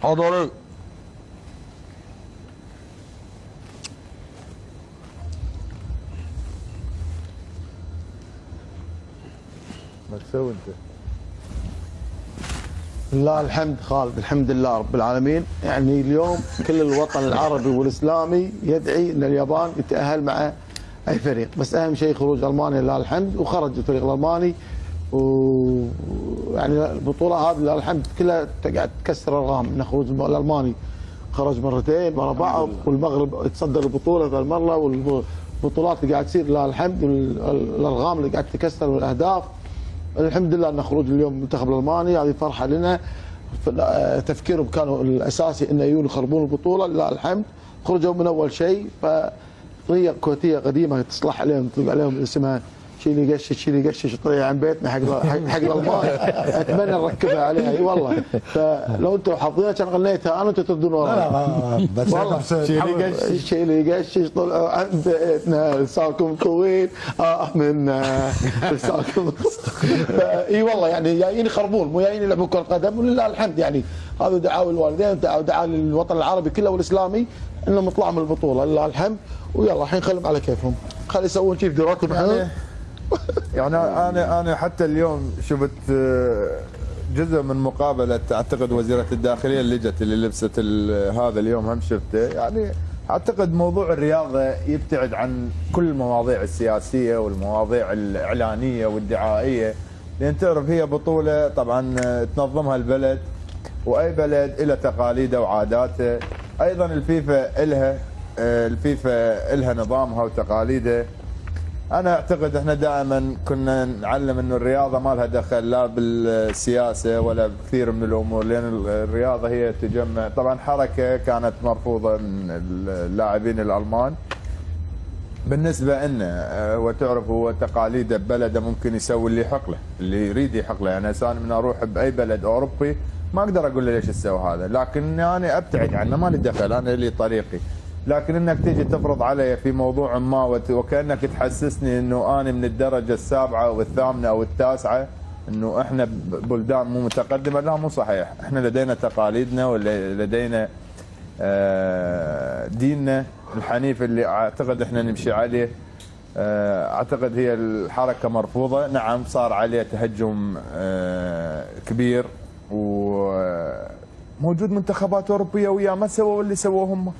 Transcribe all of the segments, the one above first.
حضري. ما تسوي انت؟ لله الحمد خالد، الحمد لله رب العالمين. يعني اليوم كل الوطن العربي والاسلامي يدعي ان اليابان يتاهل مع اي فريق، بس اهم شيء خروج المانيا لله الحمد، وخرج الفريق الالماني. ويعني البطوله هذه لله الحمد كلها قاعد تكسر ارقام، ان خروج الالماني خرج مرتين ورا بعض، والمغرب يتصدر البطوله ثالث مره، والبطولات اللي قاعد تصير لله الحمد، والارقام اللي قاعد تكسر والاهداف. الحمد لله ان خروج اليوم المنتخب الالماني هذه فرحه لنا. تفكيرهم كانوا الاساسي انه يجون يخربون البطوله، لله الحمد خرجوا من اول شيء. فطريقه كويتيه قديمه تصلح عليهم، تطلق عليهم اسمها شيلي يقشش شيلي يقشش طريقه عن بيتنا حق الالمان. اتمنى نركبها عليها اي والله. فلو انتم حافظينها كان غنيتها انا وانتم تردون وراي. لا بس والله شيلي يقشش طلعوا عن بيتنا لساكم طويل منا لساكم. اي والله يعني جايين يخربون، مو جايين يلعبون كره قدم، ولله الحمد. يعني هذا دعاء الوالدين ودعاء للوطن العربي كله والاسلامي انهم يطلعوا من البطوله لله الحمد. ويلا الحين خلهم على كيفهم، خلي يسوون شيء في دوراتهم. يعني انا حتى اليوم شفت جزء من مقابله اعتقد وزيره الداخليه اللي جت اللي لبست هذا اليوم هم شفته. يعني اعتقد موضوع الرياضه يبتعد عن كل المواضيع السياسيه والمواضيع الاعلانيه والدعائيه، لان تعرف هي بطوله طبعا تنظمها البلد، واي بلد له تقاليده وعاداته. ايضا الفيفا لها نظامها وتقاليده. انا اعتقد احنا دائما كنا نعلم انه الرياضه ما لها دخل لا بالسياسه ولا بكثير من الامور، لان الرياضه هي تجمع. طبعا حركه كانت مرفوضه من اللاعبين الالمان بالنسبه لنا، وتعرف هو تقاليده ببلده ممكن يسوي اللي يحق له، اللي يريد يحق له. يعني هسه من اروح باي بلد اوروبي ما اقدر اقول له ليش تسوي هذا، لكن انا ابتعد عنه، ما لي دخل، انا لي طريقي. لكن انك تيجي تفرض علي في موضوع ما وكانك تحسسني انه انا من الدرجه السابعه او الثامنه او التاسعه، انه احنا بلدان مو متقدمه. لا، مو صحيح. احنا لدينا تقاليدنا ولدينا ديننا الحنيف اللي اعتقد احنا نمشي عليه. اعتقد هي الحركه مرفوضه. نعم صار عليه تهجم كبير، وموجود منتخبات اوروبيه وياه ما سووا اللي سووه هم.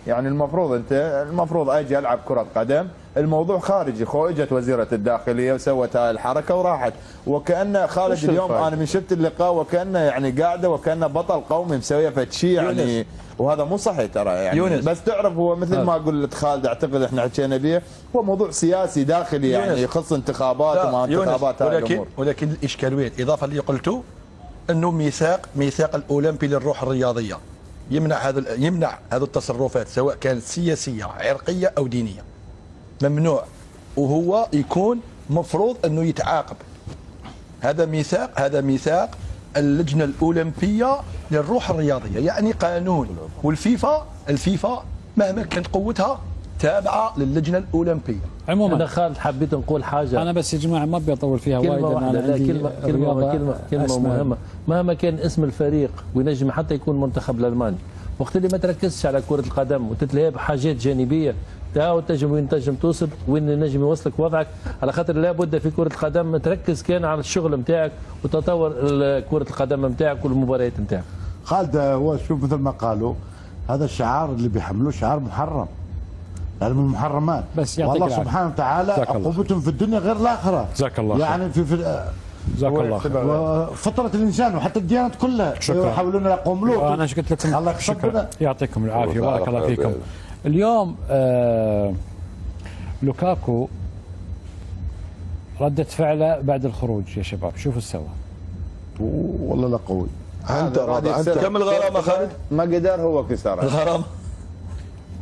يعني المفروض اجي العب كره قدم، الموضوع خارجي. اجت وزيره الداخليه وسوت هاي الحركه وراحت، وكان خالد اليوم انا من شفت اللقاء وكانه يعني قاعده وكانه بطل قومي مسويه فد شيء يعني، وهذا مو صحيح ترى يعني يونس. بس تعرف هو مثل ما قلت خالد، اعتقد احنا حكينا به، هو موضوع سياسي داخلي يعني يخص انتخابات وما انتخابات هاي الامور. ولكن الاشكال وين؟ اضافه اللي قلته انه ميثاق الاولمبي للروح الرياضيه يمنع هذه التصرفات، سواء كانت سياسيه عرقيه او دينيه. ممنوع، وهو يكون مفروض انه يتعاقب. هذا ميثاق اللجنه الاولمبيه للروح الرياضيه، يعني قانون. والفيفا مهما كانت قوتها تابعه للجنه الاولمبيه. عموما انا خالد حبيت نقول حاجه، انا بس يا جماعه ما بيطول فيها وايد. كلمه مهمه. مهما كان اسم الفريق وينجم حتى يكون منتخب الالماني، وقت اللي ما تركزش على كره القدم وتتلهي بحاجات جانبيه، تنجم وين تنجم توصل، وين نجم يوصلك وضعك. على خاطر لابد في كره القدم تركز كان على الشغل نتاعك وتطور كره القدم نتاعك والمباريات نتاعك. خالد هو شوف مثل ما قالوا، هذا الشعار اللي بيحملوه شعار محرم، يعني من المحرمات. بس والله سبحانه وتعالى عقوبتهم في الدنيا غير الاخره. جزاك الله يعني جزاك الله خير. فطره الانسان وحتى الديانات كلها يحاولون يقوموا له. انا ايش قلت لكم؟ الله يكسبنا. يعطيكم العافيه وبارك الله فيكم. اليوم لوكاكو ردة فعله بعد الخروج يا شباب، شوفوا سوا. والله لا قوي. انت كم الغرامه خالد؟ ما قدر هو كسرها الغرامه.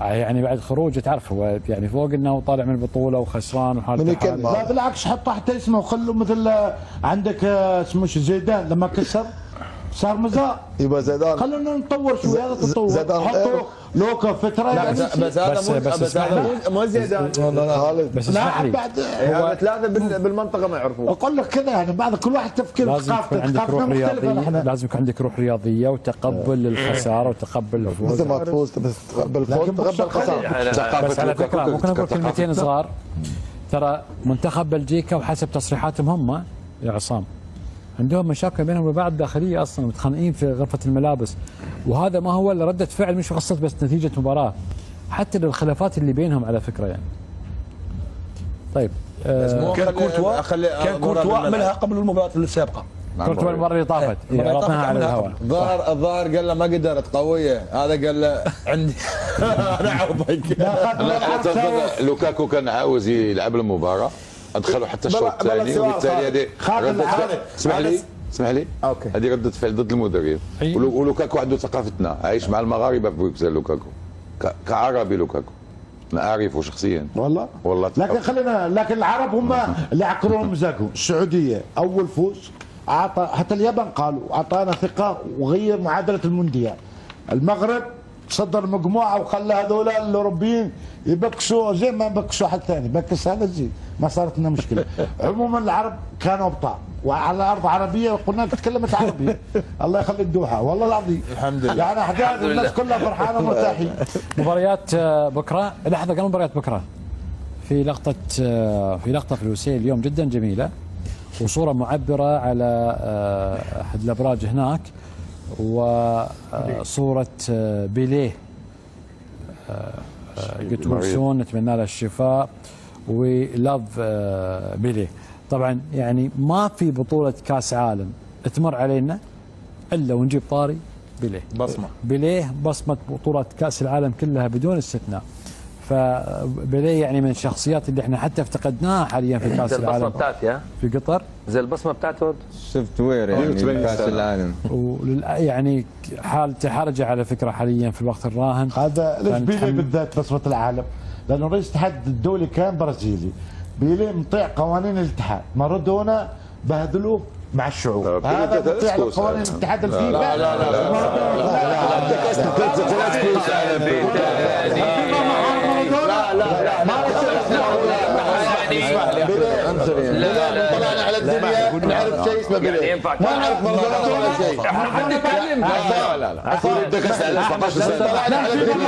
يعني بعد خروج تعرف هو يعني فوق انه طالع من البطوله وخسران وحالته. لا بالعكس، حط تحت اسمه وخلوا مثل عندك اسمه زيدان لما كسر صار مزاق. يبقى زيدان خلينا نطور شوي، هذا تطور. زيدان حطوا لوكا فتره لا يعني بس هذا بس هذا مو زيدان خالد. بس اسمح لي، بعد هو ثلاثه بالمنطقه ما يعرفوه. اقول لك كذا يعني بعد كل واحد تفكير لازم يكون عندك روح رياضيه، مختلفه. لازم يكون عندك روح رياضيه وتقبل للخساره وتقبل الفوز. مثل ما تفوز بس تقبل الفوز تقبل الخساره. بس على فكره ممكن اقول كلمتين صغار. ترى منتخب بلجيكا وحسب تصريحاتهم هم يا عصام عندهم مشاكل بينهم وبعض داخليه، اصلا متخانقين في غرفه الملابس، وهذا ما هو الا رده فعل، مش قصه بس نتيجه مباراه، حتى للخلافات اللي بينهم على فكره يعني. طيب كان كورتوا عملها قبل المباراه السابقه. كورتوا المره اللي طافت عرفناها على الهواء. الظاهر قال له ما قدرت قويه، هذا قال له عندي انا اعوضك. لوكاكو كان عاوز يلعب المباراه، ادخلوا حتى الشوط الثاني، وبالتالي هذه ردة فعل. اسمح لي اوكي، هذه ردة فعل ضد المدرب. ولوكاكو عنده ثقافتنا، عايش مع المغاربه في بروكسل. لوكاكو كعربي، لوكاكو ما اعرفه شخصيا والله لكن العرب هم اللي عكروا مزاجهم. السعوديه اول فوز اعطى، حتى اليابان قالوا اعطانا ثقه وغير معادله المونديال. المغرب صدر مجموعه وخلى هذول الاوروبيين يبكسوا زي ما بكسوا حد ثاني، بكس هذا زين ما صارت لنا مشكله. عموما العرب كانوا ابطال وعلى ارض عربيه، وقلنا تكلمت عربيه الله يخلي الدوحه والله العظيم الحمد لله. يعني احداث الناس كلها فرحانه ومرتاحين. مباريات بكره، لحظه قبل مباريات بكره في لقطه في الوسيل اليوم جدا جميله، وصوره معبره على احد الابراج هناك، وصوره بيليه جتولسون، نتمنى له الشفاء ولاف بيليه. طبعا يعني ما في بطوله كاس عالم تمر علينا الا ونجيب طاري بيليه بصمه بطوله كاس العالم كلها بدون استثناء. فبيليه يعني من الشخصيات اللي احنا حتى افتقدناها حاليا في كاس العالم. البصمه بتاعتي في قطر زي البصمه بتاعته. شفت وير يعني كاس العالم، يعني حالته حرجه على فكره حاليا في الوقت الراهن. هذا ليش بيليه بالذات بصمه العالم؟ لانه رئيس الاتحاد الدولي كان برازيلي. بيليه مطيع قوانين الاتحاد، مارادونا بهدلوه مع الشعوب. هذا مطيع قوانين الاتحاد الفيفا. لا لا لا طلعنا على الدنيا نعرف شيء اسمه بيليه، ما نعرف مارادونا ولا شيء. حد يتكلم. طلعنا على الدنيا،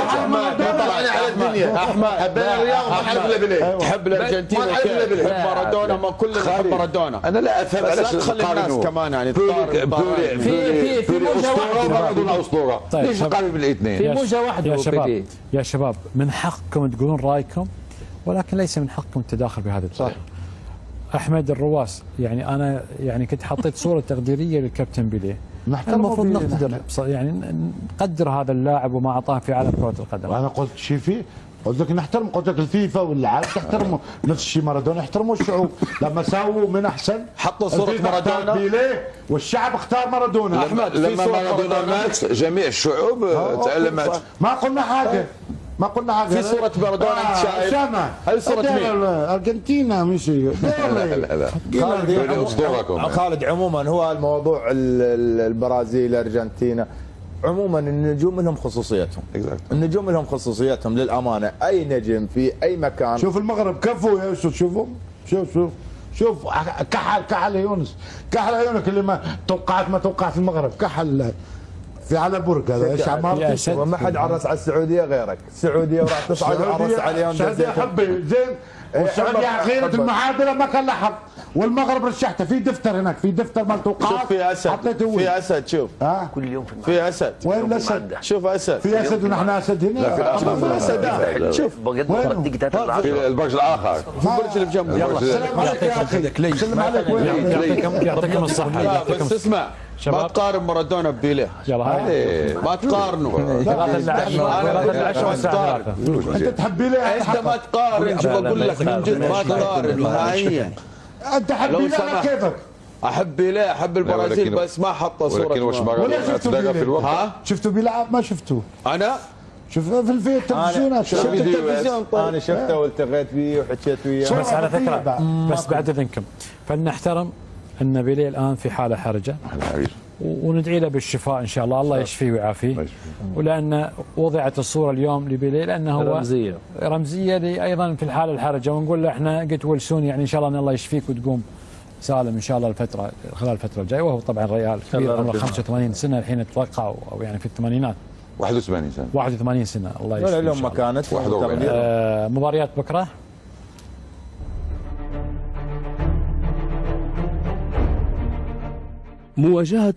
طلعنا على الدنيا احمد، حبينا الرياض ما نعرف الا بيليه. تحب الارجنتين وتحب مارادونا، ما كلنا نحب مارادونا. انا لا افهم علاش تخلي الناس كمان يعني في مارادونا اسطوره. طيب ليش نقارن بالاثنين؟ في موجه واحده يا شباب من حقكم تقولون رايكم، ولكن ليس من حقكم التداخل بهذه الطريقه. احمد الرواس، يعني انا يعني كنت حطيت صوره تقديريه للكابتن بيليه، المفروض نقدر يعني نقدر هذا اللاعب وما اعطاه في عالم كره القدم. وانا قلت شيء فيه، قلت لك نحترم، قلت لك الفيفا والعالم تحترموا نفس الشيء. مارادونا يحترموا الشعوب لما ساووا من احسن، حطوا صوره مارادونا بيليه والشعب اختار مارادونا. احمد لما مارادونا مات جميع الشعوب تعلمت. ما قلنا حاجه، ما قلنا حاجه. في صوره مارادونا انت شايف؟ هل صوره مين؟ ارجنتينا مش خالد عموما هو الموضوع البرازيل ارجنتينا عموما النجوم لهم خصوصيتهم. النجوم لهم خصوصيتهم للامانه. اي نجم في اي مكان. شوف المغرب كفو يا يوسف، شوفوا شوف كحل يونس، كحل عيونك اللي ما توقعت المغرب، كحل في على برج هذا ايش عمار. وما حد عرس على السعوديه غيرك، السعوديه وراح تصعد وعرس عليهم. السعوديه حبي زين، والسعوديه اخيرا المعادله ما كان لها حظ، والمغرب رشحته في دفتر هناك، في دفتر مال توقعات. شوف في اسد، في اسد، شوف كل يوم في اسد. وين الاسد؟ شوف اسد، في اسد ونحن اسد هنا. في اسد. شوف في البرج الاخر، في البرج اللي بجنبه. يلا سلام عليك يا اخي، سلام عليك. يعطيكم الصحه. بس اسمع، ما تقارن مارادونا ببيليه، ما تقارنوا. انت تحب بيليه؟ انت ما تقارن، شوف اقول لك من جد ما تقارن نهائيا. انت حب بيليه على كيفك. احب بيليه، احب البرازيل، بس ما حط صوره. ولكن وش ولا شفتوا في الوقت؟ شفتوا بيلعب؟ ما شفتوه انا شوف في التلفزيونات. شفت التلفزيون. انا شفته والتقيت فيه وحكيت وياه. بس على فكره، بس بعد اذنكم فلنحترم ان بيليه الان في حاله حرجه وندعي له بالشفاء ان شاء الله، الله يشفيه ويعافيه. ولان وضعت الصوره اليوم لبيليه لانه هو رمزيه ايضا في الحاله الحرجه، ونقول له احنا قلت ولسون يعني ان شاء الله ان الله يشفيك وتقوم سالم ان شاء الله خلال الفتره الجايه. وهو طبعا ريال كبير عمره 85 سنه الحين اتوقع، او يعني في الثمانينات. 81 سنه 81 سنه الله يشفيه. لهم مكانت مباريات بكره مواجهة